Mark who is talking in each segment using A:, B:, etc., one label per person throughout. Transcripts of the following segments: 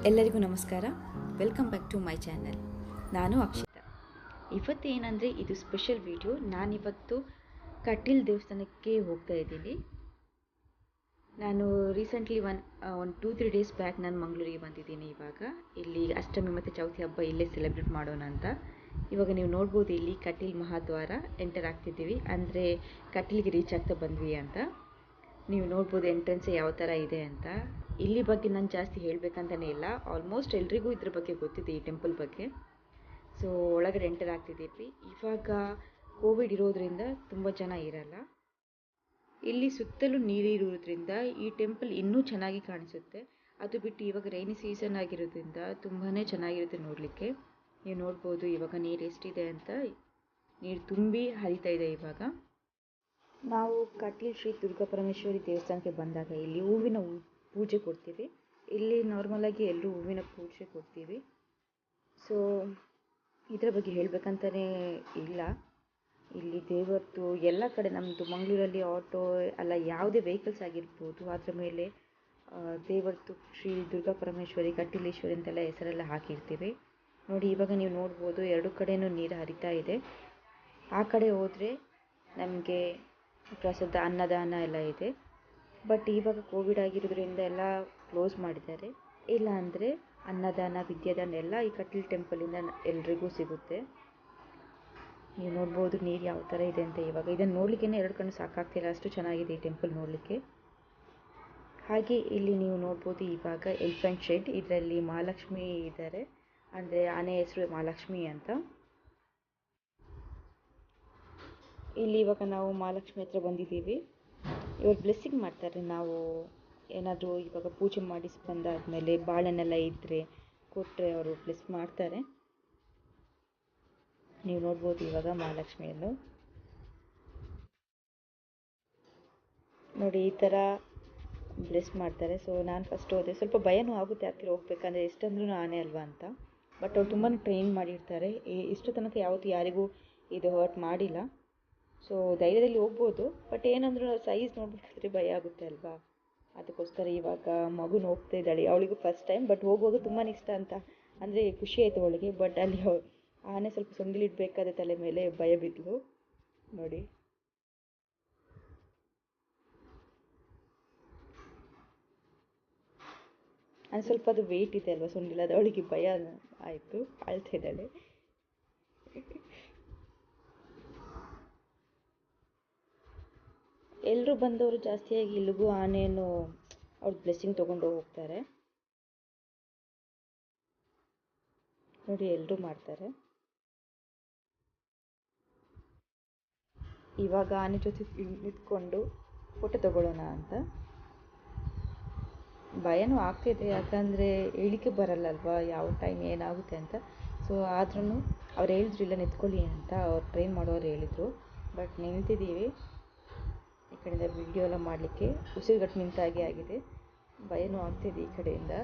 A: ಎಲ್ಲರಿಗೂ ನಮಸ್ಕಾರ. Welcome back to my channel. ನಾನು ಅಕ್ಷಿತಾ. ಇವತ್ತೇನೆಂದರೆ ಇದು ಸ್ಪೆಷಲ್ ವಿಡಿಯೋ. ನಾನಿವತ್ತು ಕಟೀಲ್ ದೇವಸ್ಥಾನಕ್ಕೆ ಹೋಗ್ತಾ ಇದ್ದೀನಿ. ನಾನು ರೀಸೆಂಟ್ಲಿ ಒಂದು 2-3 ಡೇಸ್ ಬ್ಯಾಕ್ ನಾನು ಮಂಗಳೂರಿಗೆ ಬಂದಿದ್ದೀನಿ. ಇವಾಗ ಇಲ್ಲಿ ಅಷ್ಟಮಿ ಮತ್ತು ಚೌತಿ ಹಬ್ಬ ಇಲ್ಲೇ ಸೆಲೆಬ್ರೇಟ್ ಮಾಡೋಣ ಅಂತ. ಇವಾಗ ನೀವು ನೋಡ್ಬೋದು ಇಲ್ಲಿ ಕಟೀಲ್ ಮಹಾದ್ವಾರ ಎಂಟರ್ ಆಗ್ತಿದ್ದೀವಿ, ಅಂದರೆ ಕಟೀಲ್ಗೆ ರೀಚ್ ಆಗ್ತಾ ಬಂದ್ವಿ ಅಂತ. ನೀವು ನೋಡ್ಬೋದು ಎಂಟ್ರೆನ್ಸ್ ಯಾವ ಥರ ಇದೆ ಅಂತ. ಇಲ್ಲಿ ಬಗ್ಗೆ ನಾನು ಜಾಸ್ತಿ ಹೇಳಬೇಕಂತಲೇ ಇಲ್ಲ, ಆಲ್ಮೋಸ್ಟ್ ಎಲ್ರಿಗೂ ಇದ್ರ ಬಗ್ಗೆ ಗೊತ್ತಿದೆ, ಈ ಟೆಂಪಲ್ ಬಗ್ಗೆ. ಸೊ ಒಳಗಡೆ ಎಂಟರ್ ಆಗ್ತಿದ್ದೀವಿ. ಇವಾಗ ಕೋವಿಡ್ ಇರೋದ್ರಿಂದ ತುಂಬ ಜನ ಇರಲ್ಲ. ಇಲ್ಲಿ ಸುತ್ತಲೂ ನೀರಿರೋದ್ರಿಂದ ಈ ಟೆಂಪಲ್ ಇನ್ನೂ ಚೆನ್ನಾಗಿ ಕಾಣಿಸುತ್ತೆ. ಅದು ಬಿಟ್ಟು ಇವಾಗ ರೈನಿ ಸೀಸನ್ ಆಗಿರೋದ್ರಿಂದ ತುಂಬಾ ಚೆನ್ನಾಗಿರುತ್ತೆ ನೋಡಲಿಕ್ಕೆ. ನೀವು ನೋಡ್ಬೋದು ಇವಾಗ ನೀರು ಎಷ್ಟಿದೆ ಅಂತ. ನೀರು ತುಂಬಿ ಹರಿತಾ ಇದೆ ಇವಾಗ. ನಾವು ಕಟೀಲ್ ಶ್ರೀ ದುರ್ಗಾಪರಮೇಶ್ವರಿ ದೇವಸ್ಥಾನಕ್ಕೆ ಬಂದಾಗ ಇಲ್ಲಿ ಹೂವಿನ ಪೂಜೆ ಕೊಡ್ತೀವಿ. ಇಲ್ಲಿ ನಾರ್ಮಲಾಗಿ ಎಲ್ಲರೂ ಹೂವಿನ ಪೂಜೆ ಕೊಡ್ತೀವಿ. ಸೊ ಇದರ ಬಗ್ಗೆ ಹೇಳಬೇಕಂತಲೇ ಇಲ್ಲ. ಇಲ್ಲಿ ದೇವರದ್ದು ಎಲ್ಲ ಕಡೆ ನಮ್ಮದು ಮಂಗಳೂರಲ್ಲಿ ಆಟೋ ಅಲ್ಲ ಯಾವುದೇ ವೆಹಿಕಲ್ಸ್ ಆಗಿರ್ಬೋದು, ಅದರ ಮೇಲೆ ದೇವರದ್ದು ಶ್ರೀ ದುರ್ಗಾಪರಮೇಶ್ವರಿ ಕಟೀಲೇಶ್ವರಿ ಅಂತೆಲ್ಲ ಹೆಸರೆಲ್ಲ ಹಾಕಿರ್ತೀವಿ. ನೋಡಿ ಇವಾಗ ನೀವು ನೋಡ್ಬೋದು ಎರಡು ಕಡೆಯೂ ನೀರು ಹರಿತಾ ಇದೆ. ಆ ಕಡೆ ಹೋದರೆ ನಮಗೆ ಪ್ರಸಾದ ಅನ್ನದಾನ ಎಲ್ಲ ಇದೆ. ಬಟ್ ಇವಾಗ ಕೋವಿಡ್ ಆಗಿರೋದ್ರಿಂದ ಎಲ್ಲ ಕ್ಲೋಸ್ ಮಾಡಿದ್ದಾರೆ. ಇಲ್ಲ ಅಂದರೆ ಅನ್ನದಾನ ವಿದ್ಯಾದಾನ ಎಲ್ಲ ಈ ಕಟೀಲ್ ಟೆಂಪಲಿಂದ ಎಲ್ರಿಗೂ ಸಿಗುತ್ತೆ. ನೀವು ನೋಡ್ಬೋದು ನೀರು ಯಾವ ಥರ ಇದೆ ಅಂತ. ಇವಾಗ ಇದನ್ನು ನೋಡಲಿಕ್ಕೆ ಎರಡು ಕಣ್ಣು ಸಾಕಾಗ್ತಿಲ್ಲ, ಅಷ್ಟು ಚೆನ್ನಾಗಿದೆ ಈ ಟೆಂಪಲ್ ನೋಡಲಿಕ್ಕೆ. ಹಾಗೆ ಇಲ್ಲಿ ನೀವು ನೋಡ್ಬೋದು ಇವಾಗ ಎಲಿಫೆಂಟ್ ಶೆಡ್, ಇದರಲ್ಲಿ ಮಹಾಲಕ್ಷ್ಮಿ ಇದ್ದಾರೆ, ಅಂದರೆ ಆನೆ ಹೆಸರು ಮಹಾಲಕ್ಷ್ಮಿ ಅಂತ. ಇಲ್ಲಿ ಇವಾಗ ನಾವು ಮಹಾಲಕ್ಷ್ಮಿ ಹತ್ರ ಬಂದಿದ್ದೀವಿ. ಇವರು ಬ್ಲೆಸ್ಸಿಂಗ್ ಮಾಡ್ತಾರೆ. ನಾವು ಏನಾದರೂ ಇವಾಗ ಪೂಜೆ ಮಾಡಿಸಿ ಬಂದಾದಮೇಲೆ ಬಾಳೆನೆಲ್ಲ ಇದ್ದರೆ ಕೊಟ್ಟರೆ ಅವರು ಬ್ಲೆಸ್ ಮಾಡ್ತಾರೆ. ನೀವು ನೋಡ್ಬೋದು ಇವಾಗ ಮಹಾಲಕ್ಷ್ಮಿಯನ್ನು ನೋಡಿ ಈ ಥರ ಬ್ಲೆಸ್ ಮಾಡ್ತಾರೆ. ಸೊ ನಾನು ಫಸ್ಟ್ ಹೋದೆ, ಸ್ವಲ್ಪ ಭಯನೂ ಆಗುತ್ತೆ ಹತ್ತಿರ ಹೋಗ್ಬೇಕಂದ್ರೆ, ಎಷ್ಟಂದ್ರೂ ಆನೆ ಅಲ್ವಾ ಅಂತ. ಬಟ್ ಅವ್ರು ತುಂಬಾ ಟ್ರೈನ್ ಮಾಡಿರ್ತಾರೆ. ಇಷ್ಟು ತನಕ ಯಾವತ್ತೂ ಯಾರಿಗೂ ಇದು ಹರ್ಟ್ ಮಾಡಿಲ್ಲ. ಸೊ ಧೈರ್ಯದಲ್ಲಿ ಹೋಗ್ಬೋದು. ಬಟ್ ಏನಂದ್ರೂ ಸೈಜ್ ನೋಡ್ಬೇಕಾದ್ರೆ ಭಯ ಆಗುತ್ತೆ ಅಲ್ವಾ, ಅದಕ್ಕೋಸ್ಕರ ಇವಾಗ ಮಗುನ ಹೋಗ್ತಾ ಇದ್ದಾಳೆ. ಅವಳಿಗೂ ಫಸ್ಟ್ ಟೈಮ್, ಬಟ್ ಹೋಗುವಾಗ ತುಂಬಾ ಇಷ್ಟ ಅಂತ, ಅಂದರೆ ಖುಷಿ ಆಯಿತು ಅವಳಿಗೆ. ಬಟ್ ಅಲ್ಲಿ ಆನೆ ಸ್ವಲ್ಪ ಸೊಂಡಿಲಿಡ್ಬೇಕಾದ ತಲೆ ಮೇಲೆ ಭಯ ಬಿದ್ದಳು ನೋಡಿ. ಅದು ಸ್ವಲ್ಪ ಅದು ವೆಯ್ಟ್ ಇದೆ ಅಲ್ವಾ ಸೊಂಡಿಲ, ಅದು ಅವಳಿಗೆ ಭಯ ಆಯಿತು, ಅಳ್ತಾ ಇದ್ದಾಳೆ. ಎಲ್ಲರೂ ಬಂದವರು ಜಾಸ್ತಿಯಾಗಿ ಇಲ್ಲಿಗೂ ಆನೆಯನ್ನು ಅವ್ರ ಬ್ಲೆಸ್ಸಿಂಗ್ ತೊಗೊಂಡು ಹೋಗ್ತಾರೆ ನೋಡಿ, ಎಲ್ಲರೂ ಮಾಡ್ತಾರೆ. ಇವಾಗ ಆನೆ ಜೊತೆ ನಿಂತ್ಕೊಂಡು ಫೋಟೋ ತಗೊಳ್ಳೋಣ ಅಂತ. ಭಯನೂ ಆಗ್ತಿದೆ, ಯಾಕಂದರೆ ಹೇಳಿಕೆ ಬರಲ್ಲಲ್ವಾ ಯಾವ ಟೈಮ್ ಏನಾಗುತ್ತೆ ಅಂತ. ಸೊ ಆದ್ರೂ ಅವ್ರು ಹೇಳಿದ್ರು ಇಲ್ಲ ನಿಂತ್ಕೊಳ್ಳಿ ಅಂತ, ಅವ್ರು ಟ್ರೈನ್ ಮಾಡೋರು ಹೇಳಿದರು. ಬಟ್ ನಿಂತಿದ್ದೀವಿ ಈ ಕಡೆಯಿಂದ ವಿಡಿಯೋ ಎಲ್ಲ ಮಾಡಲಿಕ್ಕೆ. ಉಸಿರುಗಟ್ಟು ನಿಂತಾಗೆ ಆಗಿದೆ, ಭಯನೂ ಆಗ್ತಿದೆ ಈ ಕಡೆಯಿಂದ,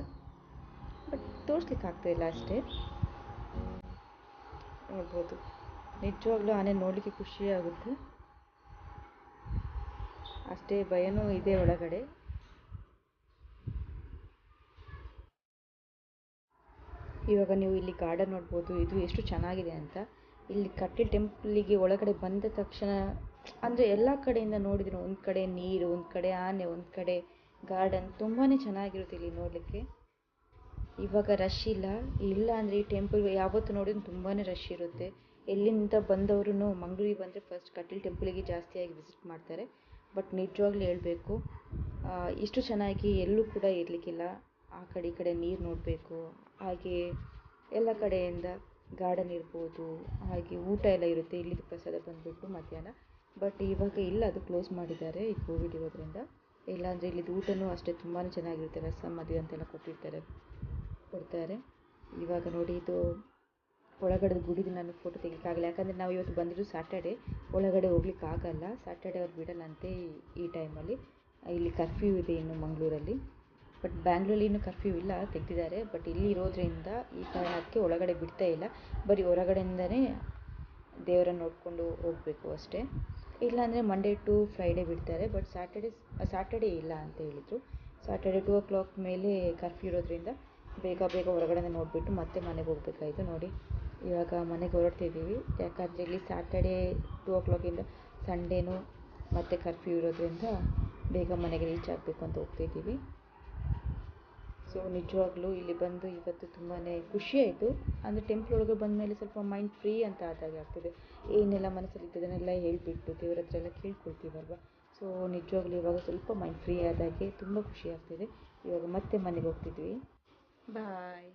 A: ಬಟ್ ತೋರಿಸ್ಲಿಕ್ಕೆ ಆಗ್ತಾಯಿಲ್ಲ ಅಷ್ಟೇ. ನೋಡ್ಬೋದು ನಿಜವಾಗ್ಲೂ ಆನೆ ನೋಡಲಿಕ್ಕೆ ಖುಷಿಯಾಗುತ್ತೆ, ಅಷ್ಟೇ ಭಯನೂ ಇದೆ ಒಳಗಡೆ. ಇವಾಗ ನೀವು ಇಲ್ಲಿ ಗಾರ್ಡನ್ ನೋಡ್ಬೋದು, ಇದು ಎಷ್ಟು ಚೆನ್ನಾಗಿದೆ ಅಂತ. ಇಲ್ಲಿ ಕಟೀಲ್ ಟೆಂಪಲಿಗೆ ಒಳಗಡೆ ಬಂದ ತಕ್ಷಣ ಅಂದರೆ ಎಲ್ಲ ಕಡೆಯಿಂದ ನೋಡಿದ್ರೆ ಒಂದು ಕಡೆ ನೀರು, ಒಂದು ಕಡೆ ಆನೆ, ಒಂದು ಕಡೆ ಗಾರ್ಡನ್, ತುಂಬಾ ಚೆನ್ನಾಗಿರುತ್ತೆ ಇಲ್ಲಿ ನೋಡಲಿಕ್ಕೆ. ಇವಾಗ ರಶ್ ಇಲ್ಲ. ಇಲ್ಲ ಅಂದರೆ ಈ ಟೆಂಪಲ್ ಯಾವತ್ತು ನೋಡಿದ್ರು ತುಂಬಾ ರಶ್ ಇರುತ್ತೆ. ಎಲ್ಲಿಂದ ಬಂದವರು ಮಂಗಳೂರಿಗೆ ಬಂದರೆ ಫಸ್ಟ್ ಕಟೀಲ್ ಟೆಂಪಲಿಗೆ ಜಾಸ್ತಿಯಾಗಿ ವಿಸಿಟ್ ಮಾಡ್ತಾರೆ. ಬಟ್ ನಿಜವಾಗ್ಲೂ ಹೇಳಬೇಕು, ಇಷ್ಟು ಚೆನ್ನಾಗಿ ಎಲ್ಲೂ ಕೂಡ ಇರಲಿಕ್ಕಿಲ್ಲ. ಆ ಕಡೆ ಈ ಕಡೆ ನೀರು ನೋಡಬೇಕು, ಹಾಗೆ ಎಲ್ಲ ಕಡೆಯಿಂದ ಗಾರ್ಡನ್ ಇರ್ಬೋದು, ಹಾಗೆ ಊಟ ಎಲ್ಲ ಇರುತ್ತೆ. ಇಲ್ಲಿದ್ದು ಪ್ರಸಾದ ಬಂದುಬಿಟ್ಟು ಮಧ್ಯಾಹ್ನ. ಬಟ್ ಇವಾಗ ಇಲ್ಲ, ಅದು ಕ್ಲೋಸ್ ಮಾಡಿದ್ದಾರೆ ಈ ಕೋವಿಡ್ ಇರೋದ್ರಿಂದ. ಇಲ್ಲಾಂದರೆ ಇಲ್ಲಿದ್ದು ಊಟನೂ ಅಷ್ಟೇ ತುಂಬಾ ಚೆನ್ನಾಗಿರುತ್ತೆ. ರಸಮ್ ಮದುವೆ ಅಂತೆಲ್ಲ ಕೊಡ್ತಾರೆ. ಇವಾಗ ನೋಡಿ ಇದು ಒಳಗಡೆ ಗುಡಿದು ನಾನು ಫೋಟೋ ತೆಗಿಲಿಕ್ಕಾಗಲ್ಲ, ಯಾಕಂದರೆ ನಾವು ಇವತ್ತು ಬಂದಿದ್ದು ಸ್ಯಾಟರ್ಡೆ, ಒಳಗಡೆ ಹೋಗ್ಲಿಕ್ಕೆ ಆಗಲ್ಲ. ಸ್ಯಾಟರ್ಡೆ ಅವ್ರು ಬಿಡಲ್ಲಂತೆ ಈ ಟೈಮಲ್ಲಿ. ಇಲ್ಲಿ ಕರ್ಫ್ಯೂ ಇದೆ ಇನ್ನು ಮಂಗಳೂರಲ್ಲಿ. ಬಟ್ ಬ್ಯಾಂಗ್ಳೂರಲ್ಲಿ ಇನ್ನೂ ಕರ್ಫ್ಯೂ ಇಲ್ಲ, ತೆಗೆದಿದ್ದಾರೆ. ಬಟ್ ಇಲ್ಲಿ ಇರೋದ್ರಿಂದ ಈ ಕಾರಣಕ್ಕೆ ಒಳಗಡೆ ಬಿಡ್ತಾ ಇಲ್ಲ. ಬರೀ ಹೊರಗಡೆಯಿಂದನೇ ದೇವರನ್ನು ನೋಡಿಕೊಂಡು ಹೋಗಬೇಕು ಅಷ್ಟೇ. ಇಲ್ಲಾಂದರೆ ಮಂಡೇ ಟು ಫ್ರೈಡೇ ಬಿಡ್ತಾರೆ. ಬಟ್ ಸ್ಯಾಟರ್ಡೇ ಇಲ್ಲ ಅಂತ ಹೇಳಿದರು. ಸ್ಯಾಟರ್ಡೇ 2 o'clock ಮೇಲೆ ಕರ್ಫ್ಯೂ ಇರೋದ್ರಿಂದ ಬೇಗ ಬೇಗ ಹೊರಗಡೆ ನೋಡಿಬಿಟ್ಟು ಮತ್ತೆ ಮನೆಗೆ ಹೋಗ್ಬೇಕಾಯಿತು. ನೋಡಿ ಇವಾಗ ಮನೆಗೆ ಹೊರಡ್ತಿದ್ದೀವಿ, ಯಾಕಂದರೆ ಇಲ್ಲಿ ಸ್ಯಾಟರ್ಡೇ 2 o'clock ಸಂಡೇನೂ ಮತ್ತು ಕರ್ಫ್ಯೂ ಇರೋದ್ರಿಂದ ಬೇಗ ಮನೆಗೆ ರೀಚ್ ಆಗಬೇಕು ಅಂತ ಹೋಗ್ತಾಯಿದ್ದೀವಿ. ಸೊ ನಿಜವಾಗ್ಲೂ ಇಲ್ಲಿ ಬಂದು ಇವತ್ತು ತುಂಬಾ ಖುಷಿಯಾಯಿತು. ಅಂದರೆ ಟೆಂಪಲ್ ಒಳಗೆ ಬಂದ ಮೇಲೆ ಸ್ವಲ್ಪ ಮೈಂಡ್ ಫ್ರೀ ಅಂತ ಆದಾಗೆ ಆಗ್ತಿದೆ. ಏನೆಲ್ಲ ಮನಸ್ಸಲ್ಲಿ ಇದ್ದದನ್ನೆಲ್ಲ ಹೇಳಿಬಿಟ್ಟು ದೇವ್ರ ಹತ್ರ ಎಲ್ಲ ಕೇಳ್ಕೊಳ್ತೀವಲ್ವ. ಸೊ ನಿಜವಾಗ್ಲೂ ಇವಾಗ ಸ್ವಲ್ಪ ಮೈಂಡ್ ಫ್ರೀ ಆದಾಗೆ ತುಂಬ ಖುಷಿ ಆಗ್ತಿದೆ. ಇವಾಗ ಮತ್ತೆ ಮನೆಗೆ ಹೋಗ್ತಿದ್ವಿ. ಬಾಯ್.